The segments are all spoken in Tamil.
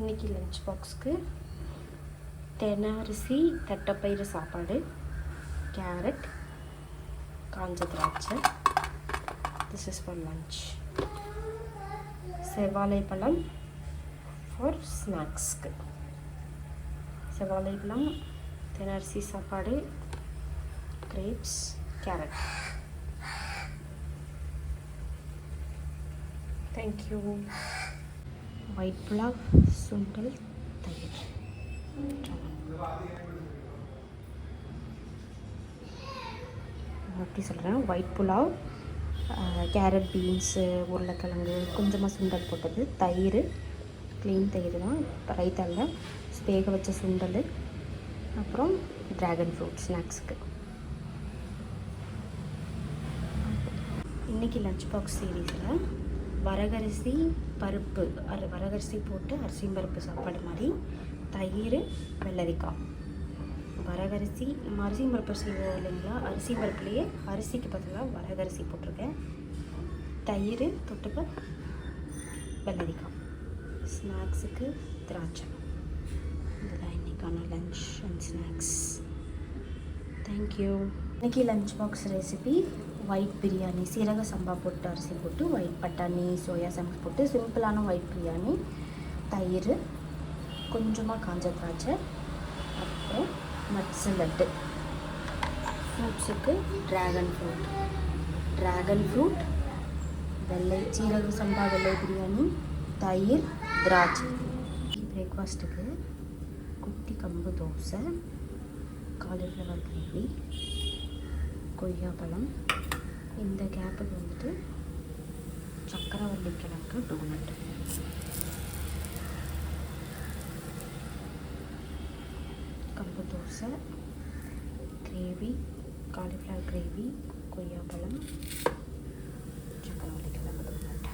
இன்றைக்கி லஞ்ச் பாக்ஸ்க்கு தெனரிசி தட்டைப்பயிறு சாப்பாடு, கேரட், காஞ்ச திராட்சை. This is for lunch. செவ்வாழைப்பழம் ஃபார் ஸ்நாக்ஸ்க்கு. செவ்வாழைப்பழம், தெனரிசி சாப்பாடு, grapes, carrot. Thank you. White pulao, சுண்டல், தயிர். அப்படி சொல்கிறேன். ஒயிட் புலாவ், கேரட், பீன்ஸு, உருளைக்கிழங்கு, கொஞ்சமாக சுண்டல் போட்டது, தயிர், க்ளீன் தயிர் தான், ரைத்தாவில் வேக வச்ச சுண்டல், அப்புறம் ட்ராகன் ஃப்ரூட் ஸ்நாக்ஸுக்கு. இன்றைக்கி லஞ்ச் பாக்ஸ் சீரீஸில் வரகரிசி பருப்பு, வரகரிசி போட்டு அரிசியும் பருப்பு சாப்பாடு மாதிரி, தயிர், வெள்ளரிக்காய். வரகரிசி நம்ம அரிசியும் பருப்பு செய்வோம் இல்லைங்களா, அரிசி பருப்புலேயே அரிசிக்கு பதிலாக வரகரிசி போட்டிருக்கேன். தயிர் தொட்டுக்க வெள்ளரிக்காய். ஸ்நாக்ஸுக்கு திராட்சை. இதுதான் இன்றைக்கான லஞ்ச் அண்ட் ஸ்நாக்ஸ். தேங்க்யூ. இன்றைக்கி lunch box recipe white biryani, சீரக சம்பா போட்டு அரிசி போட்டு ஒயிட் பட்டாணி, சோயா சங்ஸ் போட்டு சிம்பிளான ஒயிட் பிரியாணி, தயிர், கொஞ்சமாக காஞ்ச திராட்சை, அப்புறம் நட்ஸு லட்டு. ஃப்ரூட்ஸுக்கு ட்ராகன் ஃப்ரூட், வெள்ளை சீரக சம்பா வெள்ளை பிரியாணி, தயிர், திராட்சை. பிரேக்ஃபாஸ்ட்டுக்கு குட்டி கம்பு தோசை, காலிஃப்ளவர் கிரேவி, கொய்யாப்பழம். இந்த கேப்புக்கு வந்துட்டு சக்கரவள்ளி கிழங்கு டோனட். கம்பு தோசை, கிரேவி, காலிஃப்ளவர் கிரேவி, கொய்யாப்பழம், சக்கரவள்ளி கிழங்கு donut.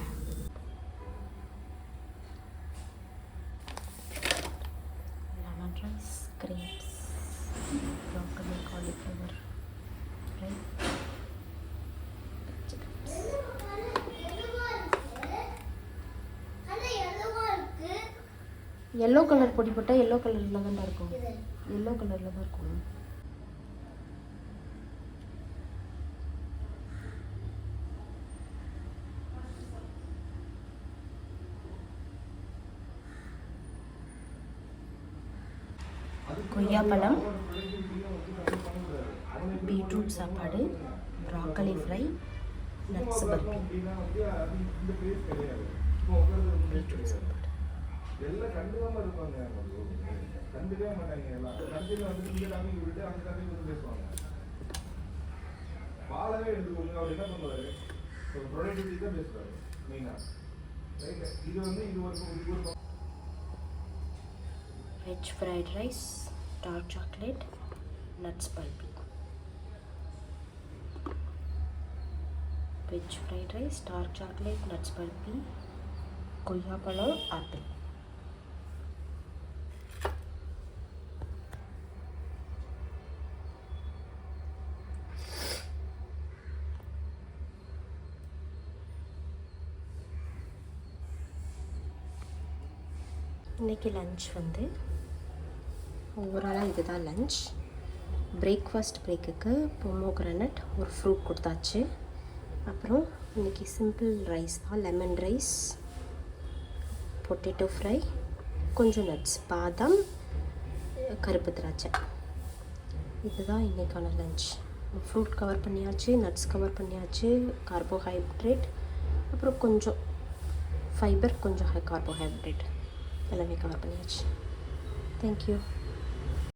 Lemon rice, grapes, broccoli, cauliflower fry. Yellow colour பொடி போட்டால் எல்லோ கலரில் தான் இருக்கும். எல்லோ கலரில் தான் இருக்கும். கொய்யாப்பழம், பீட்ரூட் சாப்பாடு, broccoli fry, nuts barfi. Beetroot சாப்பாடு. எல்லாம் கண்டுக்காம இருப்பாங்க, கண்டுக்கவே மாட்டாங்க. எல்லாம் கண்டிப்பாக வந்து இங்கே தம்பி விட்டு அங்கே தம்பி வந்து பேசுவாங்க. பாலவே எடுத்துக்கோங்க. அவர் என்ன பண்ணுவார், ஒரு ப்ரொடக்டிவிட்டி தான் பேசுவார் மெயினாக. ரைட், இது வந்து இது ஒரு veg fried rice, dark chocolate, nuts pulpy. Veg fried rice, dark chocolate, nuts pulpy, கொய்யாப்பழம், ஆப்பிள். இன்றைக்கி லன்ச் வந்து ஓவராலாக இதுதான் லன்ச். பிரேக்ஃபாஸ்ட் பிரேக்குக்கு பொமோகிரானட் ஒரு ஃப்ரூட் கொடுத்தாச்சு. அப்புறம் இன்றைக்கி சிம்பிள் ரைஸ் தான், லெமன் ரைஸ், பொட்டேட்டோ ஃப்ரை, கொஞ்சம் நட்ஸ், பாதாம், கருப்பு திராட்சை. இதுதான் இன்றைக்கான லன்ச். ஃப்ரூட் கவர் பண்ணியாச்சு, நட்ஸ் கவர் பண்ணியாச்சு, கார்போஹைட்ரேட், அப்புறம் கொஞ்சம் ஃபைபர், கொஞ்சம் கார்போஹைட்ரேட், எல்லாமே கவர் பண்ணியாச்சு. தேங்க்யூ.